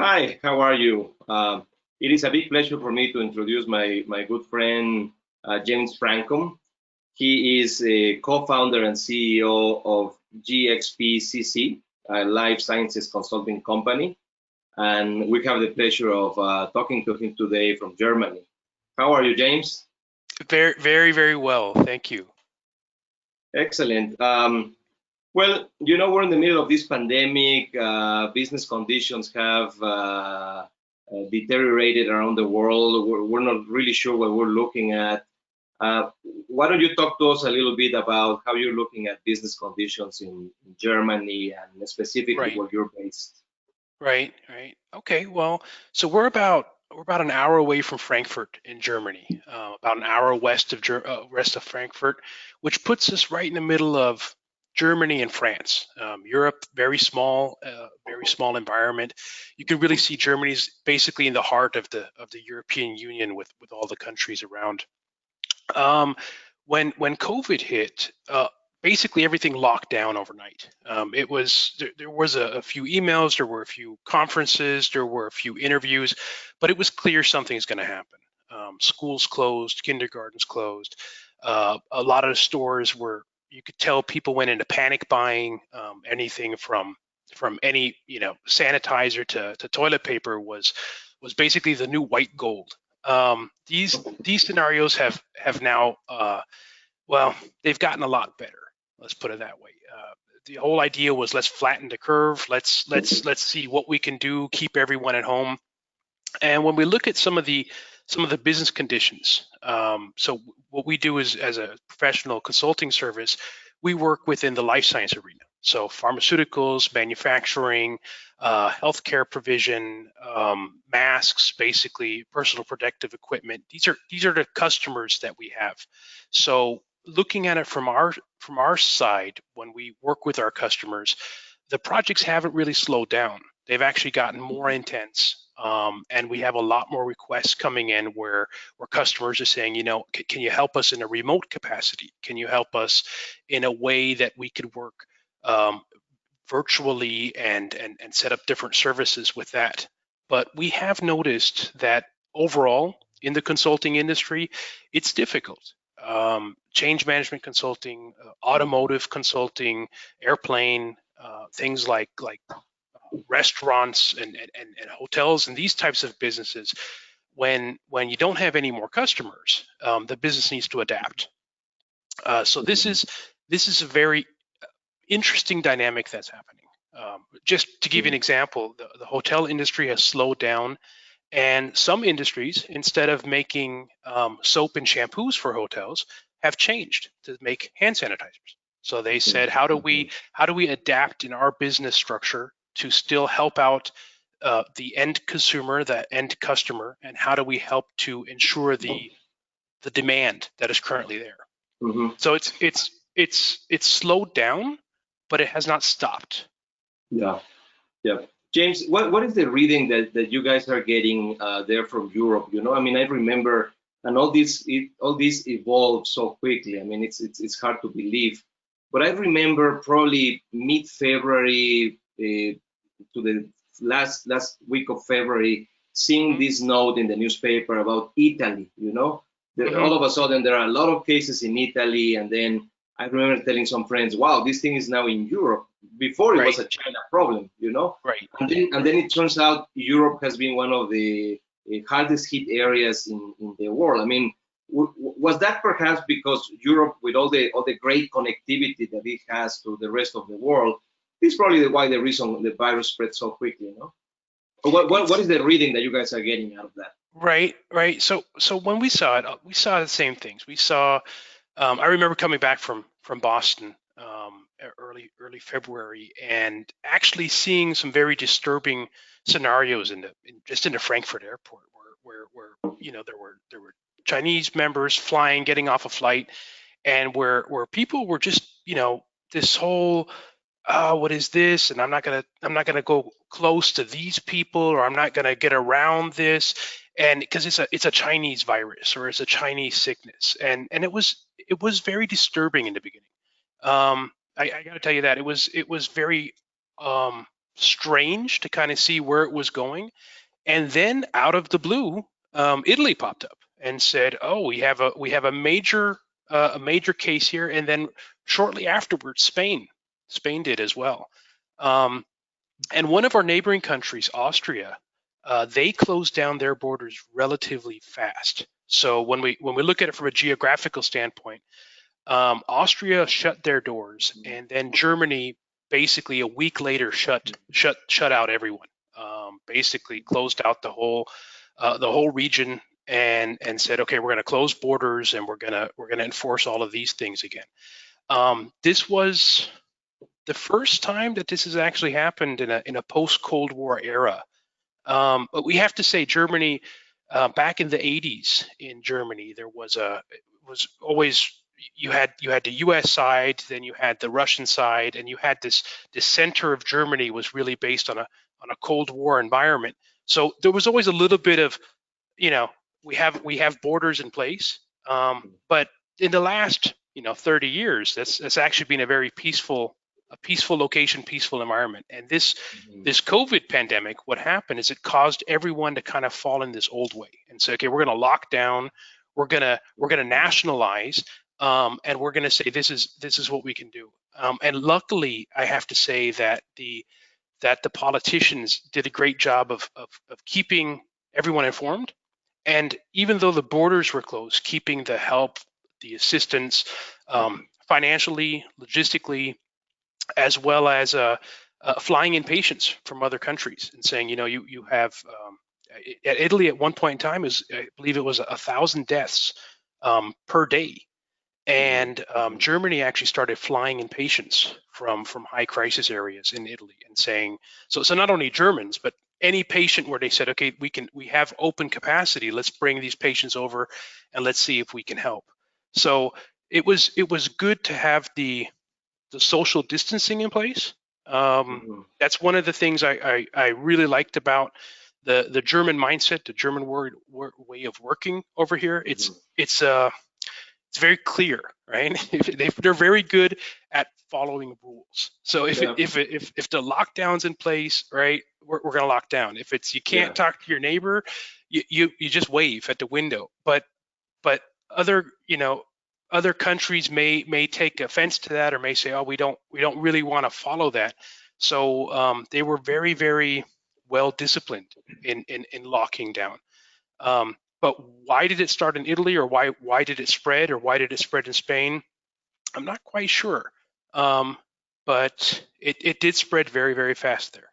Hi, how are you? It is a big pleasure for me to introduce my good friend James Francum. He is a co-founder and CEO of GxP-CC, a life sciences consulting company, and we have the pleasure of talking to him today from Germany. How are you, James? Very, very, very well. Thank you. Excellent. Well, we're in the middle of this pandemic. Business conditions have deteriorated around the world. We're not really sure what we're looking at. Uh, why don't you talk to us a little bit about how you're looking at business conditions in Germany and specifically Right, where you're based? right. Okay, well, so we're about an hour away from Frankfurt in Germany, about an hour west of Frankfurt, which puts us right in the middle of Germany and France. Europe, very small environment. You can really see Germany's basically in the heart of the European Union with all the countries around. Um, when COVID hit, basically everything locked down overnight. There was a few emails, there were a few conferences, there were a few interviews, but it was clear something's going to happen. Schools closed, kindergartens closed. A lot of the stores were, you could tell people went into panic buying. Anything from any sanitizer to toilet paper was basically the new white gold. These scenarios have now well, they've gotten a lot better. Let's put it that way. The whole idea was let's flatten the curve. Let's see what we can do. Keep everyone at home. And when we look at some of the business conditions, so what we do is as a professional consulting service, we work within the life science arena. So pharmaceuticals, manufacturing, healthcare provision, masks, basically personal protective equipment. These are the customers that we have. So looking at it from our side, when we work with our customers, the projects haven't really slowed down. They've actually gotten more intense, and we have a lot more requests coming in where customers are saying, can you help us in a remote capacity? Can you help us in a way that we could work um, virtually and set up different services with that? But we have noticed that overall in the consulting industry, it's difficult. Change management consulting, automotive consulting, airplane, things like restaurants and hotels and these types of businesses, when you don't have any more customers, the business needs to adapt. So this is a very interesting dynamic that's happening. Just to give you an example, the hotel industry has slowed down, and some industries, instead of making soap and shampoos for hotels, have changed to make hand sanitizers. So they said, how do we adapt in our business structure to still help out the end consumer, the end customer, and how do we help to ensure the demand that is currently there? Mm-hmm. So it's slowed down, but it has not stopped. Yeah, yeah. James, what is the reading that you guys are getting there from Europe? I mean, I remember, and all this evolved so quickly. I mean, it's hard to believe, but I remember probably mid-February to the last week of February, seeing Hmm. this note in the newspaper about Italy. Hmm. All of a sudden there are a lot of cases in Italy, and then I remember telling some friends, "Wow, this thing is now in Europe." Before it was Right, a China problem. right, And then it turns out Europe has been one of the hardest hit areas in the world. I mean, was that perhaps because Europe, with all the great connectivity that it has to the rest of the world, is probably why the reason the virus spread so quickly? Or what it's is the reading that you guys are getting out of that? right. So when we saw the same things. We saw. I remember coming back from Boston early February and actually seeing some very disturbing scenarios just in the Frankfurt airport where there were Chinese members flying, getting off a flight, and where people were just this whole what is this? And I'm not gonna go close to these people, or I'm not gonna get around this, and because it's a Chinese virus or it's a Chinese sickness, and it was very disturbing in the beginning. I got to tell you that it was very um, strange to kind of see where it was going. And then out of the blue, Italy popped up and said, "Oh, we have a major case here." And then shortly afterwards, Spain did as well. And one of our neighboring countries, Austria, they closed down their borders relatively fast. So when we look at it from a geographical standpoint, Austria shut their doors, and then Germany basically a week later shut out everyone. Basically closed out the whole region and said, okay, we're going to close borders and we're going to enforce all of these things again. This was the first time that this has actually happened in a post-Cold War era. But we have to say, Germany, back in the 80s in Germany, there was always, you had the U.S. side, then you had the Russian side, and you had this center of Germany was really based on a Cold War environment. So there was always a little bit of, we have borders in place, but in the last 30 years, that's actually been a very peaceful location, peaceful environment. And this COVID pandemic, what happened is it caused everyone to kind of fall in this old way and say, okay, we're going to lock down, we're going to nationalize, and we're going to say this is what we can do. And luckily, I have to say that the politicians did a great job of keeping everyone informed. And even though the borders were closed, keeping the help, the assistance, financially, logistically, as well as flying in patients from other countries and saying, you have, at Italy at one point in time, I believe it was 1,000 deaths per day. And Germany actually started flying in patients from high crisis areas in Italy and saying, so not only Germans, but any patient where they said, okay, we have open capacity, let's bring these patients over and let's see if we can help. So it was good to have the social distancing in place. That's one of the things I really liked about the German mindset, the German way of working over here. It's very clear, right? They're very good at following rules. So if the lockdown's in place, right, we're going to lock down. If it's you can't talk to your neighbor, you just wave at the window. But other countries may take offense to that or may say, oh, we don't really want to follow that. So they were very, very well disciplined in locking down. But why did it start in Italy, or why did it spread, or why did it spread in Spain? I'm not quite sure. But it did spread very, very fast there.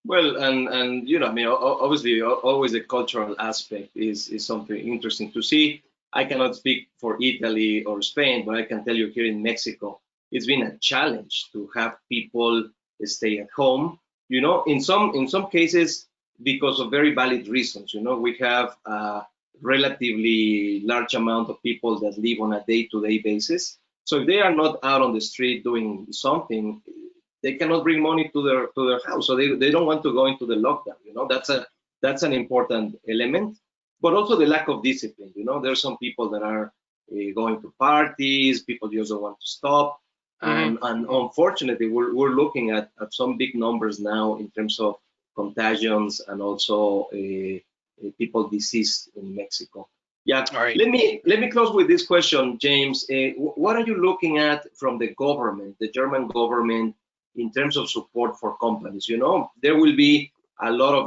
Well, and I mean, obviously, always the cultural aspect is something interesting to see. I cannot speak for Italy or Spain, but I can tell you here in Mexico, it's been a challenge to have people stay at home. In some cases, because of very valid reasons. We have a relatively large amount of people that live on a day-to-day basis. So if they are not out on the street doing something, they cannot bring money to their house. So they don't want to go into the lockdown. That's an important element. But also the lack of discipline. There's some people that are going to parties. People just don't want to stop. And unfortunately, we're looking at some big numbers now in terms of contagions and also people deceased in Mexico. Yeah. All right. Let me close with this question, James. What are you looking at from the government, the German government, in terms of support for companies? There will be a lot of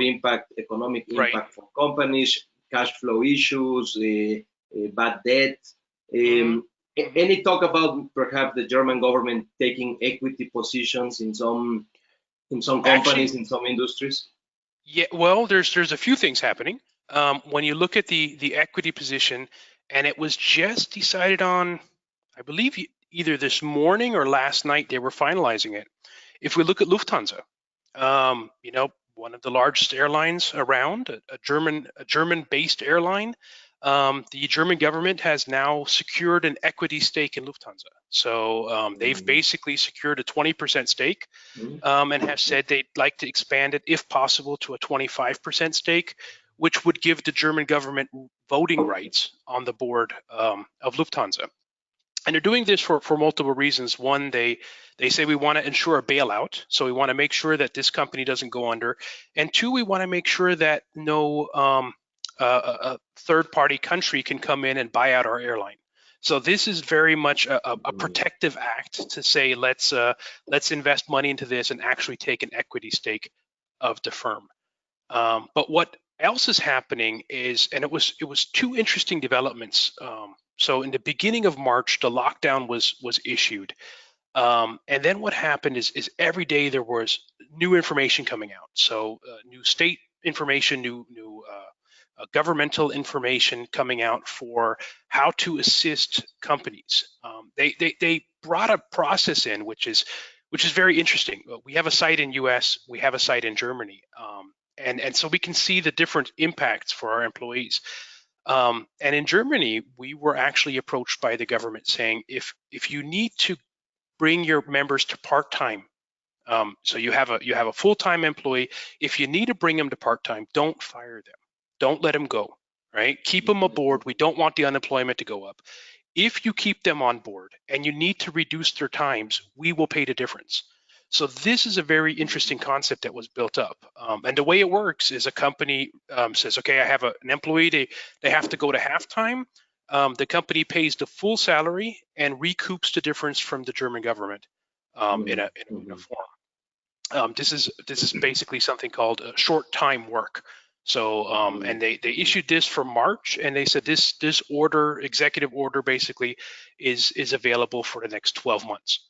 economic impact for companies, cash flow issues, bad debt. Any talk about perhaps the German government taking equity positions in some companies, actually, in some industries? Yeah, well, there's a few things happening. When you look at the equity position, and it was just decided on, I believe either this morning or last night they were finalizing it. If we look at Lufthansa, one of the largest airlines around, a German-based airline, the German government has now secured an equity stake in Lufthansa. So they've basically secured a 20% stake and have said they'd like to expand it, if possible, to a 25% stake, which would give the German government voting rights on the board of Lufthansa. And they're doing this for multiple reasons. One, they say we want to ensure a bailout, so we want to make sure that this company doesn't go under. And two, we want to make sure that no a third-party country can come in and buy out our airline. So this is very much a protective act to say let's invest money into this and actually take an equity stake of the firm. But what else is happening is, and it was two interesting developments. So in the beginning of March, the lockdown was issued, and then what happened is every day there was new information coming out. So new state information, new governmental information coming out for how to assist companies. They brought a process in which is very interesting. We have a site in U.S., we have a site in Germany, and so we can see the different impacts for our employees. And in Germany, we were actually approached by the government saying, if you need to bring your members to part-time, so you have a full-time employee, if you need to bring them to part-time, don't fire them. Don't let them go, right? Keep them aboard. We don't want the unemployment to go up. If you keep them on board and you need to reduce their times, we will pay the difference. So this is a very interesting concept that was built up. And the way it works is a company says, okay, I have an employee, they have to go to halftime. The company pays the full salary and recoups the difference from the German government in a form. This is basically something called short time work. So and they issued this for March, and they said this order, executive order, basically is available for the next 12 months.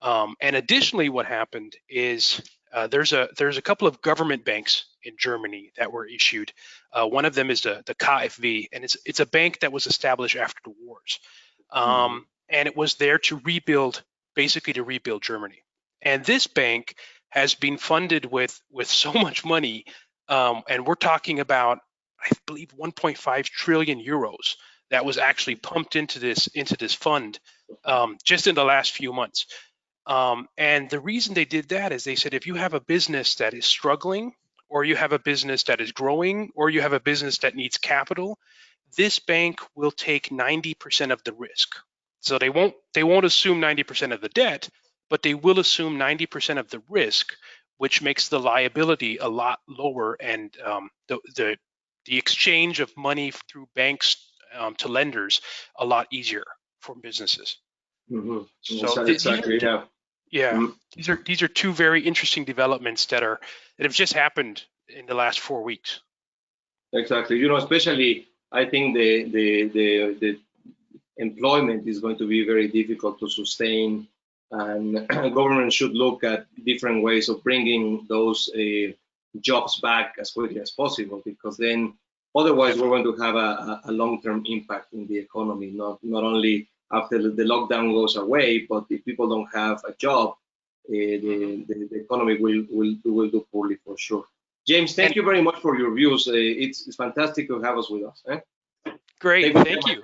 And additionally, what happened is there's a couple of government banks in Germany that were issued. One of them is the KfW, and it's a bank that was established after the wars, and it was there to rebuild Germany. And this bank has been funded with so much money. And we're talking about, I believe, 1.5 trillion euros that was actually pumped into this fund just in the last few months. And the reason they did that is they said, if you have a business that is struggling, or you have a business that is growing, or you have a business that needs capital, this bank will take 90% of the risk. So they won't assume 90% of the debt, but they will assume 90% of the risk, which makes the liability a lot lower, and the exchange of money through banks to lenders a lot easier for businesses. Mm-hmm. So exactly, these are two very interesting developments that have just happened in the last 4 weeks. Exactly. Especially I think the employment is going to be very difficult to sustain. And government should look at different ways of bringing those jobs back as quickly as possible, because then otherwise we're going to have a long-term impact in the economy, not only after the lockdown goes away, but if people don't have a job, the economy will do poorly for sure. James, thank you very much for your views. It's fantastic to have us with us. Great, thank you.